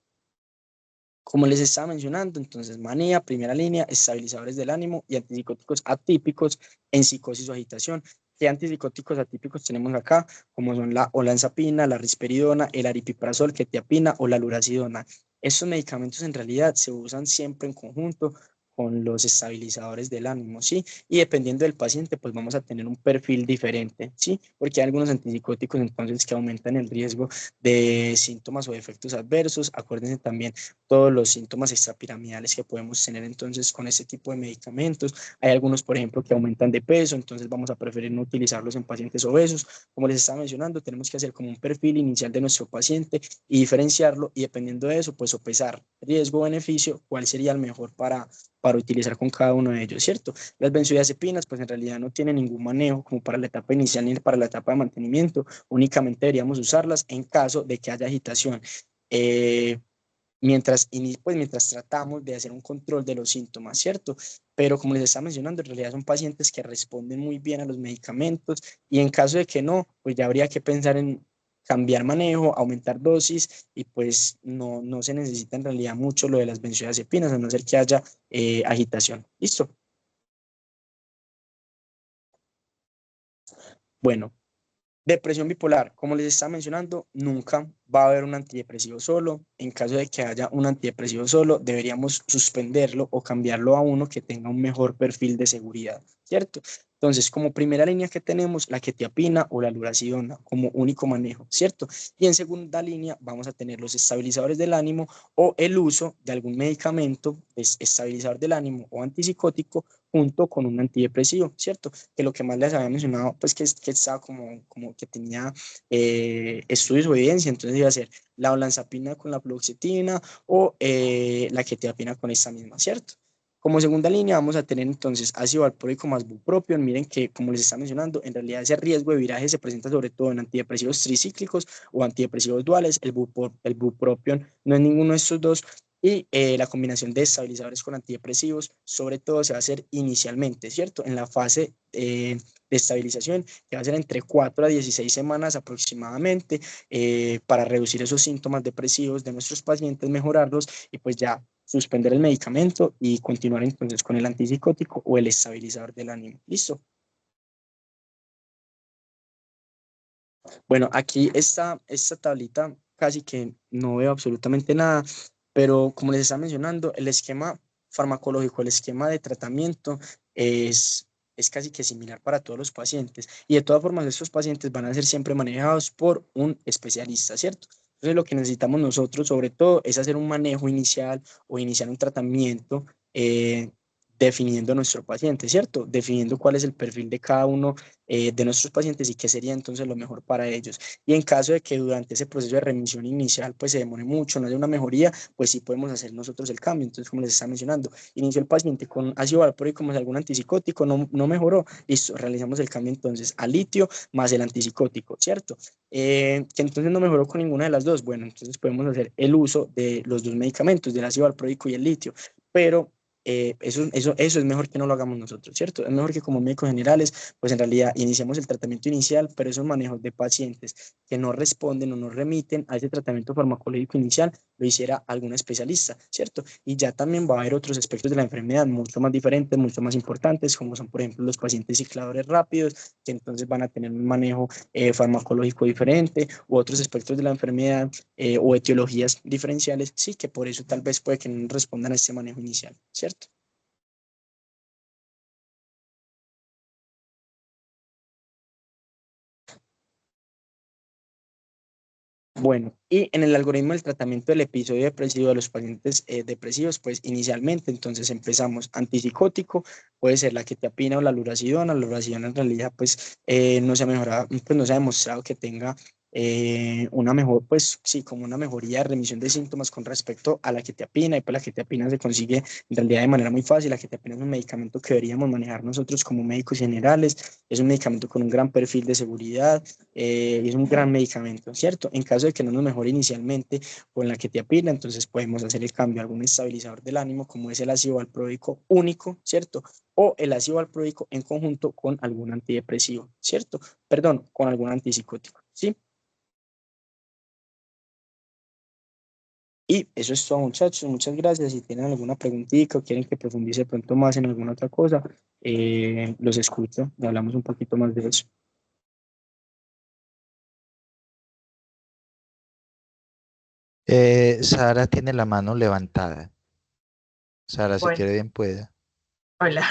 Como les estaba mencionando, entonces manía, primera línea, estabilizadores del ánimo y antipsicóticos atípicos en psicosis o agitación. ¿Qué antipsicóticos atípicos tenemos acá? Como son la olanzapina, la risperidona, el aripiprazol, quetiapina o la luracidona. Estos medicamentos en realidad se usan siempre en conjunto con los estabilizadores del ánimo, ¿sí? Y dependiendo del paciente, pues vamos a tener un perfil diferente, ¿sí? Porque hay algunos antipsicóticos entonces que aumentan el riesgo de síntomas o efectos adversos. Acuérdense también todos los síntomas extrapiramidales que podemos tener entonces con este tipo de medicamentos. Hay algunos, por ejemplo, que aumentan de peso, entonces vamos a preferir no utilizarlos en pacientes obesos. Como les estaba mencionando, tenemos que hacer como un perfil inicial de nuestro paciente y diferenciarlo y dependiendo de eso, pues sopesar riesgo-beneficio, cuál sería el mejor para utilizar con cada uno de ellos, ¿cierto? Las benzodiazepinas, pues en realidad no tienen ningún manejo como para la etapa inicial ni para la etapa de mantenimiento, únicamente deberíamos usarlas en caso de que haya agitación. Mientras tratamos de hacer un control de los síntomas, ¿cierto? pero como les estaba mencionando, en realidad son pacientes que responden muy bien a los medicamentos y en caso de que no, pues ya habría que pensar en cambiar manejo, aumentar dosis y pues no se necesita en realidad mucho lo de las benzodiazepinas, a no ser que haya agitación. ¿Listo? Bueno, depresión bipolar, como les estaba mencionando, nunca va a haber un antidepresivo solo. En caso de que haya un antidepresivo solo, deberíamos suspenderlo o cambiarlo a uno que tenga un mejor perfil de seguridad, ¿cierto? Entonces, como primera línea que tenemos, la quetiapina o la lurasidona como único manejo, ¿cierto? Y en segunda línea vamos a tener los estabilizadores del ánimo o el uso de algún medicamento estabilizador del ánimo o antipsicótico junto con un antidepresivo, ¿cierto? Que lo que más les había mencionado, pues que estaba como que tenía estudios o evidencia, entonces iba a ser la olanzapina con la fluoxetina o la quetiapina con esta misma, ¿cierto? Como segunda línea vamos a tener entonces ácido valproico más bupropión. Miren que, como les estaba mencionando, en realidad ese riesgo de viraje se presenta sobre todo en antidepresivos tricíclicos o antidepresivos duales. El bupropión no es ninguno de estos dos. Y la combinación de estabilizadores con antidepresivos, sobre todo, se va a hacer inicialmente, ¿cierto? En la fase de estabilización, que va a ser entre 4 a 16 semanas aproximadamente, para reducir esos síntomas depresivos de nuestros pacientes, mejorarlos y pues ya suspender el medicamento y continuar entonces con el antipsicótico o el estabilizador del ánimo. ¿Listo? Bueno, aquí esta tablita casi que no veo absolutamente nada, pero como les estaba mencionando, el esquema farmacológico, el esquema de tratamiento es casi que similar para todos los pacientes. Y de todas formas, estos pacientes van a ser siempre manejados por un especialista, ¿cierto? Entonces, lo que necesitamos nosotros, sobre todo, es hacer un manejo inicial o iniciar un tratamiento definiendo nuestro paciente, ¿cierto? Definiendo cuál es el perfil de cada uno de nuestros pacientes y qué sería entonces lo mejor para ellos. Y en caso de que durante ese proceso de remisión inicial pues se demore mucho, no haya una mejoría, pues sí podemos hacer nosotros el cambio. Entonces, como les estaba mencionando, inició el paciente con ácido valproico más algún antipsicótico, no mejoró, listo, realizamos el cambio entonces a litio más el antipsicótico, ¿cierto? Que entonces no mejoró con ninguna de las dos, bueno, entonces podemos hacer el uso de los dos medicamentos, del ácido valproico y el litio, pero eso es mejor que no lo hagamos nosotros, ¿cierto? Es mejor que como médicos generales, pues en realidad iniciamos el tratamiento inicial, pero esos manejos de pacientes que no responden o no remiten a ese tratamiento farmacológico inicial, lo hiciera algún especialista, ¿cierto? Y ya también va a haber otros aspectos de la enfermedad mucho más diferentes, mucho más importantes, como son, por ejemplo, los pacientes cicladores rápidos, que entonces van a tener un manejo farmacológico diferente, u otros aspectos de la enfermedad o etiologías diferenciales, sí, que por eso tal vez puede que no respondan a este manejo inicial, ¿cierto? Bueno, y en el algoritmo del tratamiento del episodio depresivo de los pacientes depresivos, pues inicialmente entonces empezamos antipsicótico, puede ser la quetiapina o la lurasidona. La lurasidona en realidad pues no se ha mejorado, pues no se ha demostrado que tenga una mejor, pues sí, como una mejoría de remisión de síntomas con respecto a la quetiapina, y pues la quetiapina se consigue en realidad de manera muy fácil. La quetiapina es un medicamento que deberíamos manejar nosotros como médicos generales, es un medicamento con un gran perfil de seguridad, es un gran medicamento, ¿cierto? En caso de que no nos mejore inicialmente con la quetiapina, entonces podemos hacer el cambio a algún estabilizador del ánimo, como es el ácido valproico único, ¿cierto? O el ácido valproico en conjunto con algún antidepresivo, ¿cierto? Perdón, con algún antipsicótico, ¿sí? Y eso es todo, muchachos. Muchas gracias. Si tienen alguna preguntita o quieren que profundice de pronto más en alguna otra cosa, los escucho y hablamos un poquito más de eso. Sara tiene la mano levantada. Sara, si Bueno, quiere bien puede. hola.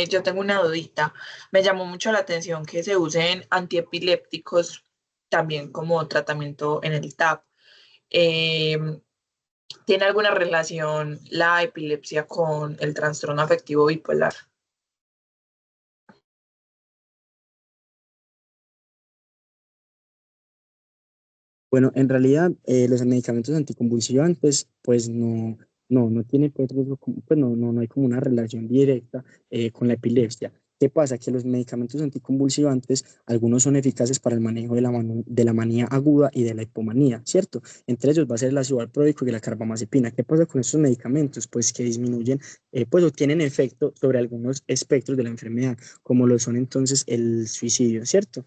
Yo tengo una dudita. Me llamó mucho la atención que se usen antiepilépticos también como tratamiento en el TAP. Eh, ¿Tiene alguna relación la epilepsia con el trastorno afectivo bipolar? Bueno, en realidad los medicamentos anticonvulsivantes pues no tienen pues, no hay como una relación directa con la epilepsia. ¿Qué pasa? Que los medicamentos anticonvulsivantes, algunos son eficaces para el manejo de la manía aguda y de la hipomanía, ¿cierto? Entre ellos va a ser el ácido valproico y la carbamazepina. ¿Qué pasa con estos medicamentos? Pues que disminuyen, pues o tienen efecto sobre algunos espectros de la enfermedad, como lo son entonces el suicidio, ¿cierto?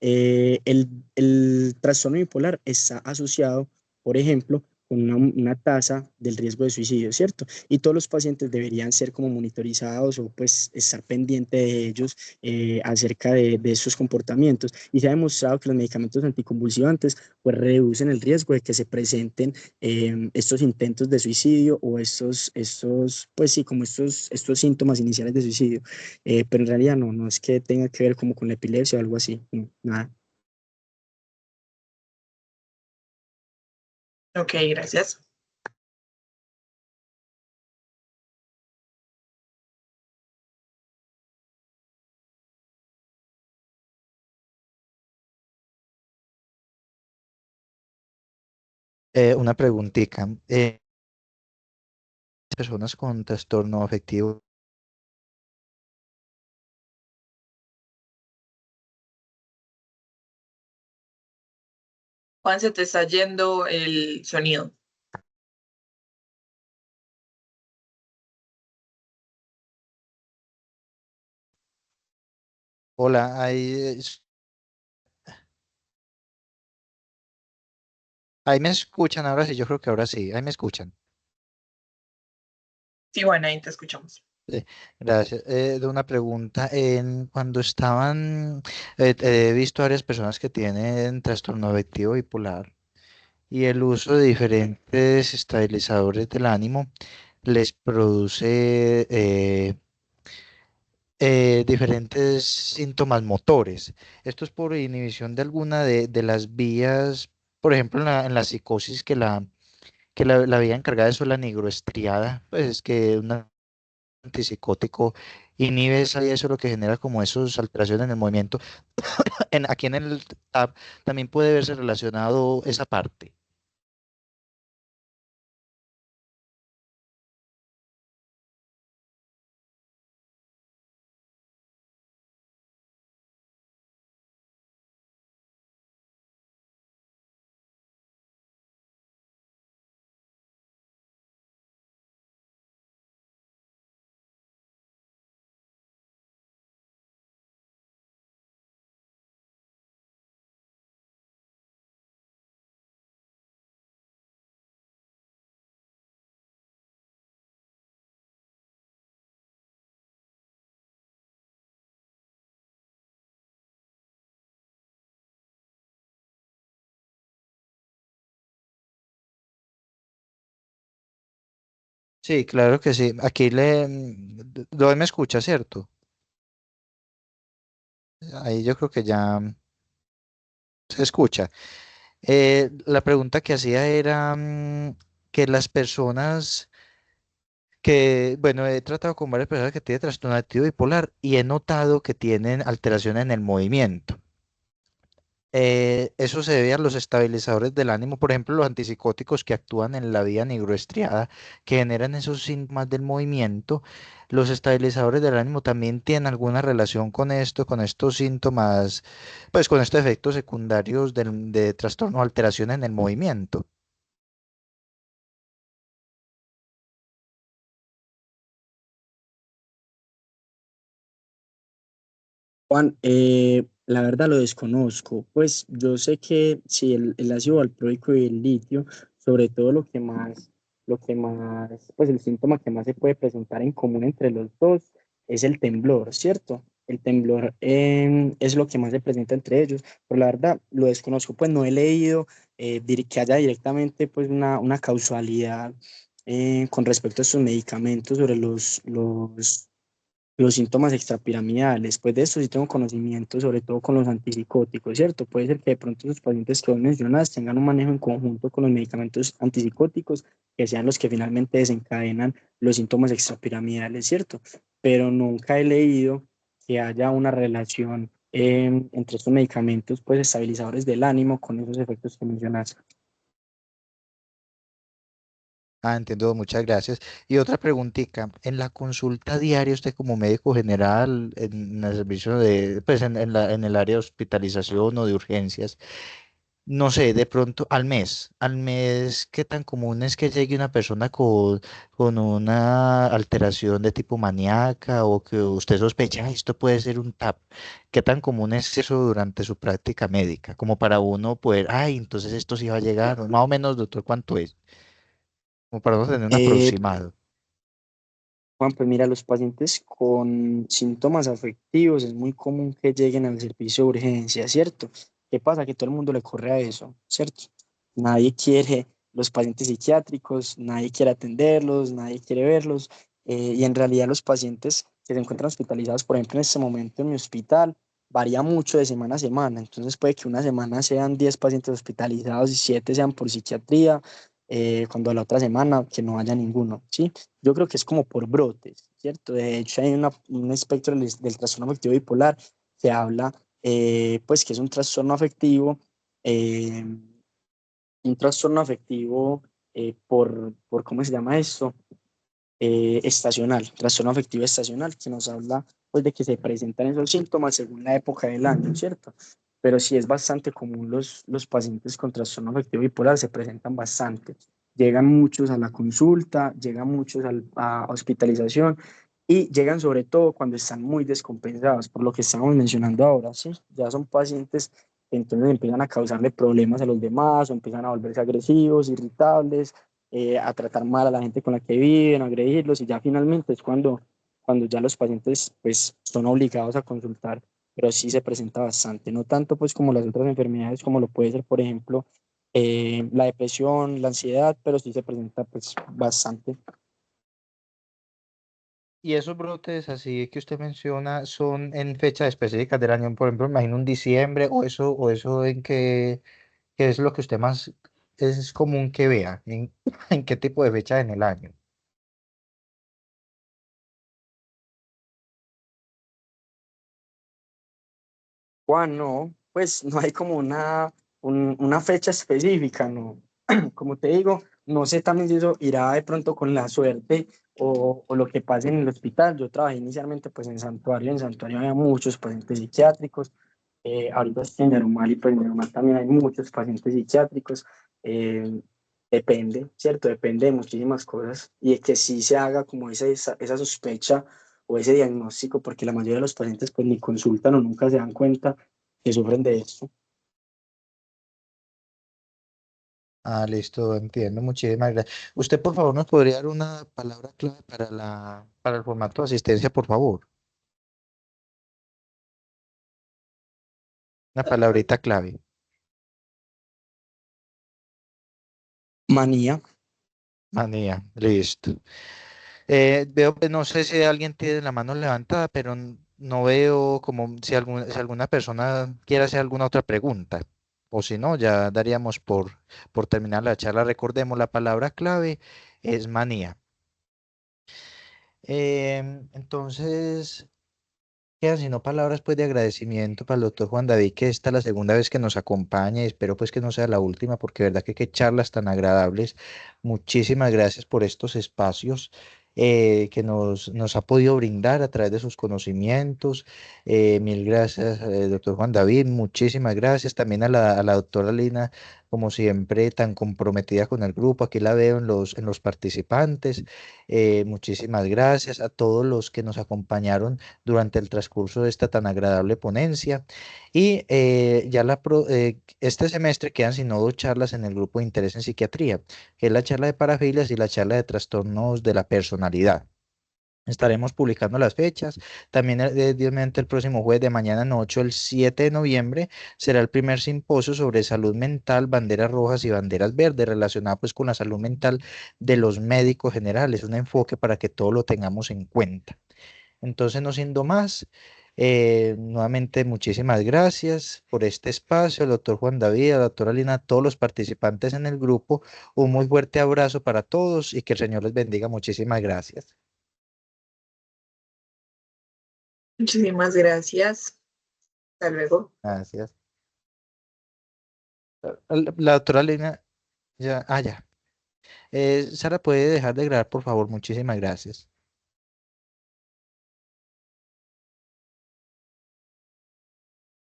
El trastorno bipolar está asociado, por ejemplo, con una tasa del riesgo de suicidio, ¿cierto? Y todos los pacientes deberían ser como monitorizados o pues estar pendiente de ellos acerca de estos comportamientos. Y se ha demostrado que los medicamentos anticonvulsivantes pues reducen el riesgo de que se presenten estos intentos de suicidio o pues sí, como estos síntomas iniciales de suicidio. Pero en realidad no es que tenga que ver como con la epilepsia o algo así, no, nada. Ok, gracias. Una preguntita. Personas con trastorno afectivo. Juan, se te está yendo el sonido. Hola, ahí me escuchan ahora sí, yo creo que ahora sí, ahí me escuchan. Sí, Juan, ahí te escuchamos. Sí, gracias. De una pregunta, cuando he visto varias personas que tienen trastorno afectivo bipolar y el uso de diferentes estabilizadores del ánimo les produce diferentes síntomas motores. Esto es por inhibición de alguna de las vías, por ejemplo, en la psicosis que la vía encargada de eso es la nigroestriada, pues es que un antipsicótico inhibe esa vía, eso es lo que genera como esas alteraciones en el movimiento. Aquí en el TAP también puede verse relacionado esa parte. Sí, claro que sí. Aquí lo me escucha, ¿cierto? Ahí yo creo que ya se escucha. La pregunta que hacía era que las personas bueno, he tratado con varias personas que tienen trastorno activo bipolar y he notado que tienen alteraciones en el movimiento. Eso se debe a los estabilizadores del ánimo, por ejemplo, los antipsicóticos que actúan en la vía nigroestriada, que generan esos síntomas del movimiento. Los estabilizadores del ánimo también tienen alguna relación con esto, con estos síntomas, pues con estos efectos secundarios de trastorno o alteración en el movimiento. Juan, la verdad lo desconozco. Pues yo sé que sí, el ácido valproico y el litio, sobre todo pues el síntoma que más se puede presentar en común entre los dos es el temblor, ¿cierto? El temblor es lo que más se presenta entre ellos, pero la verdad lo desconozco, pues no he leído que haya directamente pues una causalidad con respecto a estos medicamentos sobre los síntomas extrapiramidales. Pues de esto sí tengo conocimiento, sobre todo con los antipsicóticos, ¿cierto? Puede ser que de pronto los pacientes que vos mencionas tengan un manejo en conjunto con los medicamentos antipsicóticos, que sean los que finalmente desencadenan los síntomas extrapiramidales, ¿cierto? Pero nunca he leído que haya una relación entre estos medicamentos, pues estabilizadores del ánimo con esos efectos que mencionas. Ah, entiendo, muchas gracias. Y otra preguntita, en la consulta diaria, usted como médico general, en el servicio de, pues en el área de hospitalización o de urgencias, no sé, de pronto al mes, ¿qué tan común es que llegue una persona con una alteración de tipo maníaca o que usted sospecha, "Ay, esto puede ser un TAP"? ¿Qué tan común es eso durante su práctica médica? Como para uno poder, ay, entonces esto sí va a llegar, más o menos, doctor, ¿cuánto es? Como para uno tener un Eh, aproximado. Juan, pues mira, los pacientes con síntomas afectivos es muy común que lleguen al servicio de urgencia, ¿cierto? ¿Qué pasa? Que todo el mundo le corre a eso, ¿cierto? Nadie quiere los pacientes psiquiátricos, nadie quiere atenderlos, nadie quiere verlos, y en realidad los pacientes que se encuentran hospitalizados, por ejemplo, en este momento en mi hospital, varía mucho de semana a semana, entonces puede que una semana sean 10 pacientes hospitalizados y 7 sean por psiquiatría, cuando la otra semana que no haya ninguno, ¿sí? Yo creo que es como por brotes, ¿cierto? De hecho, hay un espectro del trastorno afectivo bipolar que habla, pues, que es eh, un trastorno afectivo ¿cómo se llama esto? Estacional, trastorno afectivo estacional, que nos habla, pues, de que se presentan esos síntomas según la época del año, ¿cierto? Pero sí es bastante común los pacientes con trastorno afectivo bipolar, se presentan bastante. Llegan muchos a la consulta, llegan muchos a hospitalización y llegan sobre todo cuando están muy descompensados, por lo que estamos mencionando ahora, ¿sí? Ya son pacientes que entonces empiezan a causarle problemas a los demás o empiezan a volverse agresivos, irritables, a tratar mal a la gente con la que viven, a agredirlos y ya finalmente es cuando ya los pacientes pues son obligados a consultar, pero sí se presenta bastante, no tanto pues como las otras enfermedades como lo puede ser por ejemplo la depresión, la ansiedad, pero sí se presenta pues bastante. Y esos brotes así que usted menciona son en fechas específicas del año, por ejemplo, me imagino un diciembre o eso en qué es lo que usted más es común que vea, en qué tipo de fecha en el año. Juan, no, pues no hay como una fecha específica, ¿no? Como te digo, no sé también si eso irá de pronto con la suerte o lo que pase en el hospital. Yo trabajé inicialmente pues en Santuario había muchos pacientes psiquiátricos, ahorita estoy en Yarumal y pues en Yarumal también hay muchos pacientes psiquiátricos. eh, Depende, ¿cierto? Depende de muchísimas cosas y de que sí se haga como esa sospecha o ese diagnóstico, porque la mayoría de los pacientes pues ni consultan o nunca se dan cuenta que sufren de esto. Ah, listo, entiendo, muchísimas gracias. Usted, por favor, nos podría dar una palabra clave para para el formato de asistencia, por favor. Una palabrita clave. Manía. Manía, listo. Veo, pues, no sé si alguien tiene la mano levantada, pero no veo como si alguna persona quiere hacer alguna otra pregunta. O si no, ya daríamos por terminar la charla. Recordemos, la palabra clave es manía. Entonces, quedan sino palabras pues de agradecimiento para el doctor Juan David, que esta es la segunda vez que nos acompaña y espero pues que no sea la última, porque verdad que qué charlas tan agradables. Muchísimas gracias por estos espacios que nos ha podido brindar a través de sus conocimientos. Mil gracias, doctor Juan David, muchísimas gracias. También a a la doctora Lina, como siempre, tan comprometida con el grupo. Aquí la veo en en los participantes. Muchísimas gracias a todos los que nos acompañaron durante el transcurso de esta tan agradable ponencia. Y este semestre quedan sin dos charlas en el grupo de interés en psiquiatría, que es la charla de parafilias y la charla de trastornos de la personalidad. Estaremos publicando las fechas. También, Dios mediante, el próximo jueves de mañana en 8, el 7 de noviembre, será el primer simposio sobre salud mental, banderas rojas y banderas verdes, relacionado pues con la salud mental de los médicos generales, un enfoque para que todo lo tengamos en cuenta. Entonces, no siendo más, nuevamente muchísimas gracias por este espacio, al doctor Juan David, a la doctora Lina, a todos los participantes en el grupo. Un muy fuerte abrazo para todos y que el Señor les bendiga. Muchísimas gracias. Muchísimas gracias. Hasta luego. Gracias. La doctora Lina, ya, ya. Sara, ¿puede dejar de grabar, por favor? Muchísimas gracias.